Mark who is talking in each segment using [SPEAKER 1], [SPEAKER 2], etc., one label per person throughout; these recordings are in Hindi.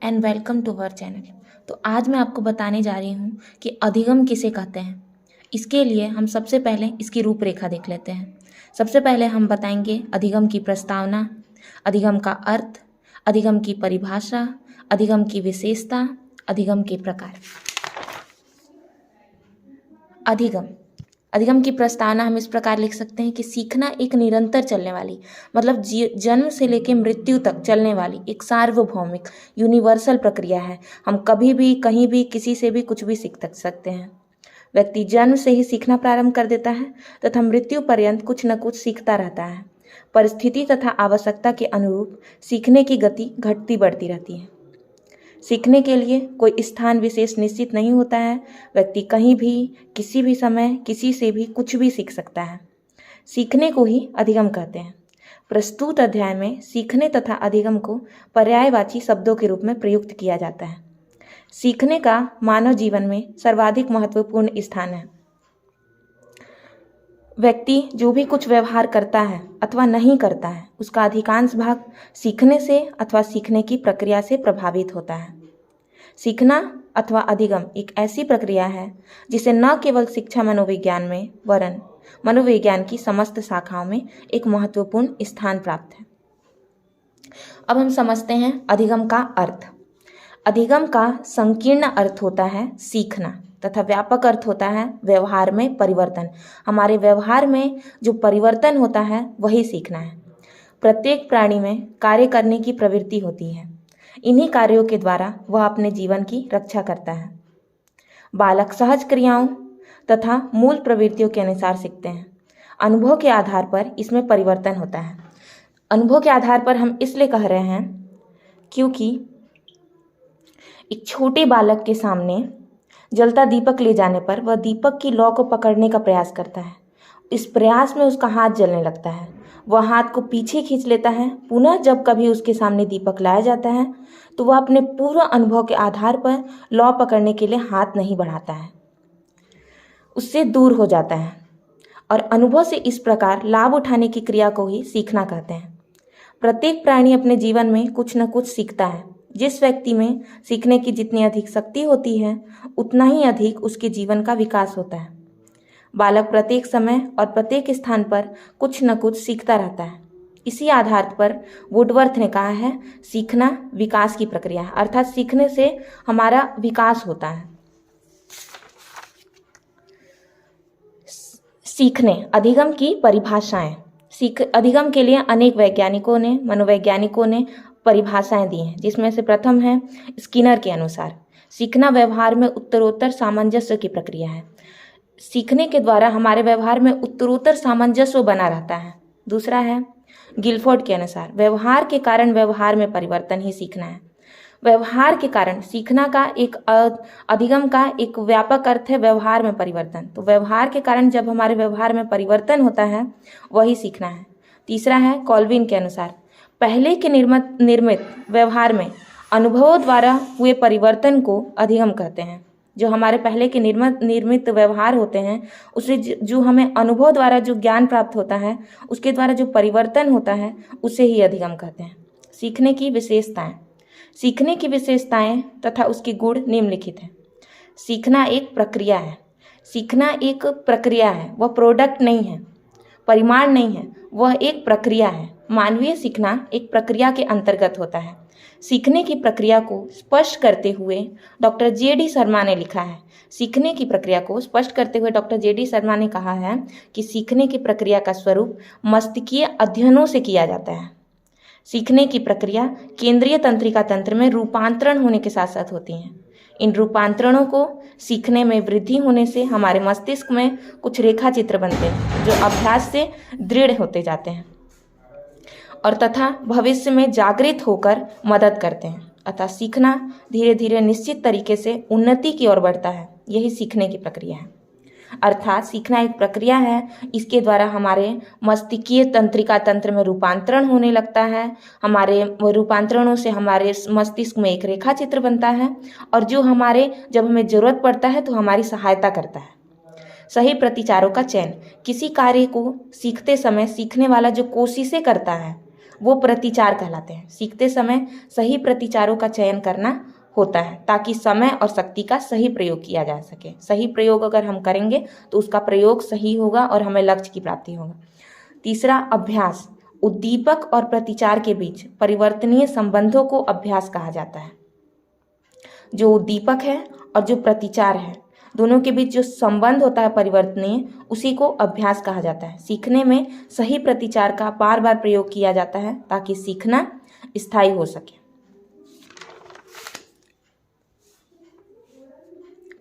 [SPEAKER 1] And welcome to our channel. तो आज मैं आपको बताने जा रही हूँ कि अधिगम किसे कहते हैं। इसके लिए हम सबसे पहले इसकी रूपरेखा देख लेते हैं। सबसे पहले हम बताएंगे अधिगम की प्रस्तावना, अधिगम का अर्थ, अधिगम की परिभाषा, अधिगम की विशेषता, अधिगम के प्रकार। अधिगम की प्रस्तावना हम इस प्रकार लिख सकते हैं कि सीखना एक निरंतर चलने वाली, मतलब जन्म से लेकर मृत्यु तक चलने वाली एक सार्वभौमिक यूनिवर्सल प्रक्रिया है। हम कभी भी, कहीं भी, किसी से भी कुछ भी सीख सकते हैं। व्यक्ति जन्म से ही सीखना प्रारंभ कर देता है तथा मृत्यु पर्यंत कुछ न कुछ सीखता रहता है। परिस्थिति तथा आवश्यकता के अनुरूप सीखने की गति घटती बढ़ती रहती है। सीखने के लिए कोई स्थान विशेष निश्चित नहीं होता है। व्यक्ति कहीं भी, किसी भी समय, किसी से भी कुछ भी सीख सकता है। सीखने को ही अधिगम कहते हैं। प्रस्तुत अध्याय में सीखने तथा अधिगम को पर्यायवाची शब्दों के रूप में प्रयुक्त किया जाता है। सीखने का मानव जीवन में सर्वाधिक महत्वपूर्ण स्थान है। व्यक्ति जो भी कुछ व्यवहार करता है अथवा नहीं करता है, उसका अधिकांश भाग सीखने से अथवा सीखने की प्रक्रिया से प्रभावित होता है। सीखना अथवा अधिगम एक ऐसी प्रक्रिया है जिसे न केवल शिक्षा मनोविज्ञान में, वरन मनोविज्ञान की समस्त शाखाओं में एक महत्वपूर्ण स्थान प्राप्त है। अब हम समझते हैं अधिगम का अर्थ। अधिगम का संकीर्ण अर्थ होता है सीखना तथा व्यापक अर्थ होता है व्यवहार में परिवर्तन। हमारे व्यवहार में जो परिवर्तन होता है वही सीखना है। प्रत्येक प्राणी में कार्य करने की प्रवृत्ति होती है। इन्हीं कार्यों के द्वारा वह अपने जीवन की रक्षा करता है। बालक सहज क्रियाओं तथा मूल प्रवृत्तियों के अनुसार सीखते हैं। अनुभव के आधार पर इसमें परिवर्तन होता है। अनुभव के आधार पर हम इसलिए कह रहे हैं क्योंकि एक छोटे बालक के सामने जलता दीपक ले जाने पर वह दीपक की लौ को पकड़ने का प्रयास करता है। इस प्रयास में उसका हाथ जलने लगता है। वह हाथ को पीछे खींच लेता है। पुनः जब कभी उसके सामने दीपक लाया जाता है तो वह अपने पूर्व अनुभव के आधार पर लौ पकड़ने के लिए हाथ नहीं बढ़ाता है, उससे दूर हो जाता है। और अनुभव से इस प्रकार लाभ उठाने की क्रिया को ही सीखना कहते हैं। प्रत्येक प्राणी अपने जीवन में कुछ न कुछ सीखता है। जिस व्यक्ति में सीखने की जितनी अधिक शक्ति होती है उतना ही अधिक उसके जीवन का विकास होता है। बालक प्रत्येक समय और प्रत्येक स्थान पर कुछ न कुछ सीखता रहता है। इसी आधार पर वुडवर्थ ने कहा है सीखना विकास की प्रक्रिया है, अर्थात सीखने से हमारा विकास होता है। सीखने अधिगम की परिभाषाएं। अधिगम के लिए अनेक वैज्ञानिकों ने, मनोवैज्ञानिकों ने परिभाषाएं दी हैं, जिसमें से प्रथम है स्किनर के अनुसार सीखना व्यवहार में उत्तरोत्तर सामंजस्य की प्रक्रिया है। सीखने के द्वारा हमारे व्यवहार में उत्तरोत्तर सामंजस्य बना रहता है। दूसरा है गिलफोर्ड के अनुसार व्यवहार के कारण व्यवहार में परिवर्तन ही सीखना है। व्यवहार के कारण सीखना का एक अधिगम का एक व्यापक अर्थ है व्यवहार में परिवर्तन। तो व्यवहार के कारण जब हमारे व्यवहार में परिवर्तन होता है वही सीखना है। तीसरा है कॉल्विन के अनुसार पहले के निर्मित व्यवहार में अनुभवों द्वारा हुए परिवर्तन को अधिगम कहते हैं। जो हमारे पहले के निर्मित व्यवहार होते हैं उसे जो हमें अनुभव द्वारा जो ज्ञान प्राप्त होता है उसके द्वारा जो परिवर्तन होता है उसे ही अधिगम कहते हैं। सीखने की विशेषताएं। सीखने की विशेषताएं तथा उसके गुण निम्नलिखित हैं। सीखना एक प्रक्रिया है। सीखना एक प्रक्रिया है, वह प्रोडक्ट नहीं है, परिमाण नहीं है, वह एक प्रक्रिया है। मानवीय सीखना एक प्रक्रिया के अंतर्गत होता है। सीखने की प्रक्रिया को स्पष्ट करते हुए डॉक्टर जे.डी. शर्मा ने लिखा है। सीखने की प्रक्रिया को स्पष्ट करते हुए डॉक्टर जे.डी. शर्मा ने कहा है कि सीखने की प्रक्रिया का स्वरूप मस्तिष्कीय अध्ययनों से किया जाता है। सीखने की प्रक्रिया केंद्रीय तंत्रिका तंत्र में रूपांतरण होने के साथ साथ होती है। इन रूपांतरणों को सीखने में वृद्धि होने से हमारे मस्तिष्क में कुछ रेखा चित्र बनते हैं जो अभ्यास से दृढ़ होते जाते हैं और तथा भविष्य में जागृत होकर मदद करते हैं। अतः सीखना धीरे धीरे निश्चित तरीके से उन्नति की ओर बढ़ता है। यही सीखने की प्रक्रिया है। अर्थात सीखना एक प्रक्रिया है। इसके द्वारा हमारे मस्तिष्कीय तंत्रिका तंत्र में रूपांतरण होने लगता है। हमारे रूपांतरणों से हमारे मस्तिष्क में एक रेखा चित्र बनता है और जो हमारे जब हमें ज़रूरत पड़ता है तो हमारी सहायता करता है। सही प्रतिचारों का चयन। किसी कार्य को सीखते समय सीखने वाला जो कोशिशें करता है वो प्रतिचार कहलाते हैं। सीखते समय सही प्रतिचारों का चयन करना होता है ताकि समय और शक्ति का सही प्रयोग किया जा सके। सही प्रयोग अगर हम करेंगे तो उसका प्रयोग सही होगा और हमें लक्ष्य की प्राप्ति होगा। तीसरा, अभ्यास। उद्दीपक और प्रतिचार के बीच परिवर्तनीय संबंधों को अभ्यास कहा जाता है। जो उद्दीपक है और जो प्रतिचार है, दोनों के बीच जो संबंध होता है परिवर्तनीय, उसी को अभ्यास कहा जाता है। सीखने में सही प्रतिचार का बार बार प्रयोग किया जाता है ताकि सीखना स्थायी हो सके।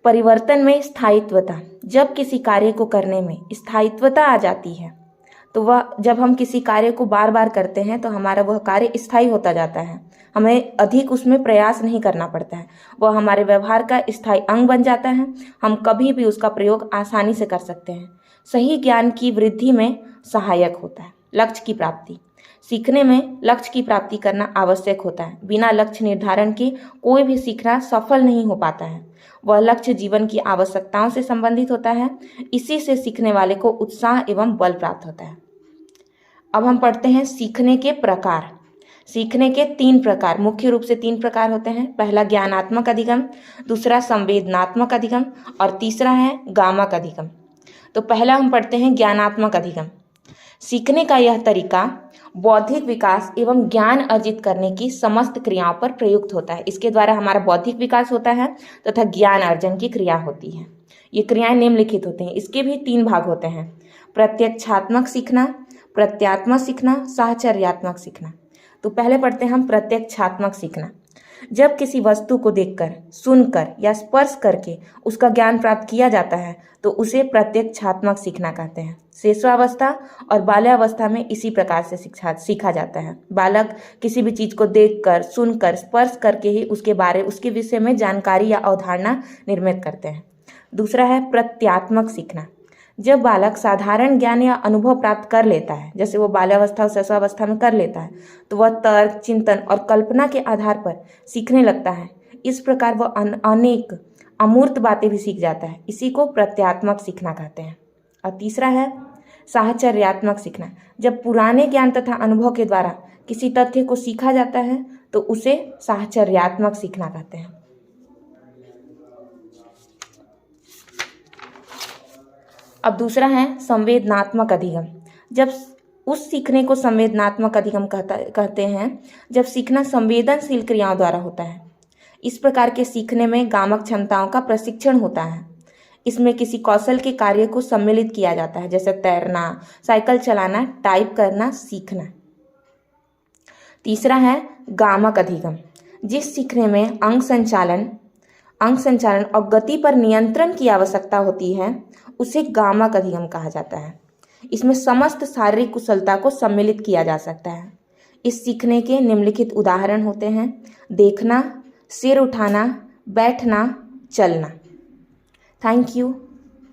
[SPEAKER 1] परिवर्तन में स्थायित्वता। जब किसी कार्य को करने में स्थायित्वता आ जाती है तो जब हम किसी कार्य को बार बार करते हैं तो हमारा वह कार्य स्थायी होता जाता है। हमें अधिक उसमें प्रयास नहीं करना पड़ता है, वह हमारे व्यवहार का स्थायी अंग बन जाता है। हम कभी भी उसका प्रयोग आसानी से कर सकते हैं। सही ज्ञान की वृद्धि में सहायक होता है। लक्ष्य की प्राप्ति। सीखने में लक्ष्य की प्राप्ति करना आवश्यक होता है। बिना लक्ष्य निर्धारण के कोई भी सीखना सफल नहीं हो पाता है। वह लक्ष्य जीवन की आवश्यकताओं से संबंधित होता है। इसी से सीखने वाले को उत्साह एवं बल प्राप्त होता है। अब हम पढ़ते हैं सीखने के प्रकार। सीखने के 3 प्रकार, मुख्य रूप से 3 प्रकार होते हैं। पहला ज्ञानात्मक अधिगम, दूसरा संवेदनात्मक अधिगम और तीसरा है गामक अधिगम। तो पहला हम पढ़ते हैं ज्ञानात्मक अधिगम। सीखने का यह तरीका बौद्धिक विकास एवं ज्ञान अर्जित करने की समस्त क्रियाओं पर प्रयुक्त होता है। इसके द्वारा हमारा बौद्धिक विकास होता है तथा ज्ञान अर्जन की क्रिया होती है। ये क्रियाएं निम्नलिखित होती हैं। इसके भी 3 भाग होते हैं: प्रत्यक्षात्मक सीखना, प्रत्यात्मक सीखना, साहचर्यात्मक सीखना। तो पहले पढ़ते हैं हम प्रत्यक्षात्मक सीखना। जब किसी वस्तु को देखकर, सुनकर या स्पर्श करके उसका ज्ञान प्राप्त किया जाता है तो उसे प्रत्यक्षात्मक सीखना कहते हैं। शिशुअवस्था और बाल्यावस्था में इसी प्रकार से सीखा जाता है। बालक किसी भी चीज को देखकर, सुनकर, स्पर्श करके ही उसके विषय में जानकारी या अवधारणा निर्मित करते हैं। दूसरा है प्रत्यात्मक सीखना। जब बालक साधारण ज्ञान या अनुभव प्राप्त कर लेता है, जैसे वो बाल्यावस्था और शिशुअवस्था में कर लेता है, तो वह तर्क, चिंतन और कल्पना के आधार पर सीखने लगता है। इस प्रकार वह अनेक अमूर्त बातें भी सीख जाता है। इसी को प्रत्यात्मक सीखना कहते हैं। और तीसरा है साहचर्यात्मक सीखना। जब पुराने ज्ञान तथा अनुभव के द्वारा किसी तथ्य को सीखा जाता है तो उसे साहचर्यात्मक सीखना कहते हैं। अब दूसरा है संवेदनात्मक अधिगम। जब उस सीखने को संवेदनात्मक अधिगम कहते हैं जब सीखना संवेदनशील क्रियाओं द्वारा होता है। इस प्रकार के सीखने में गामक क्षमताओं का प्रशिक्षण होता है। इसमें किसी कौशल के कार्य को सम्मिलित किया जाता है, जैसे तैरना, साइकिल चलाना, टाइप करना, सीखना। तीसरा है गामक अधिगम। जिस सीखने में अंग संचालन और गति पर नियंत्रण की आवश्यकता होती है उसे गामक अधिगम कहा जाता है। इसमें समस्त शारीरिक कुशलता को सम्मिलित किया जा सकता है। इस सीखने के निम्नलिखित उदाहरण होते हैं: देखना, सिर उठाना, बैठना, चलना। Thank you.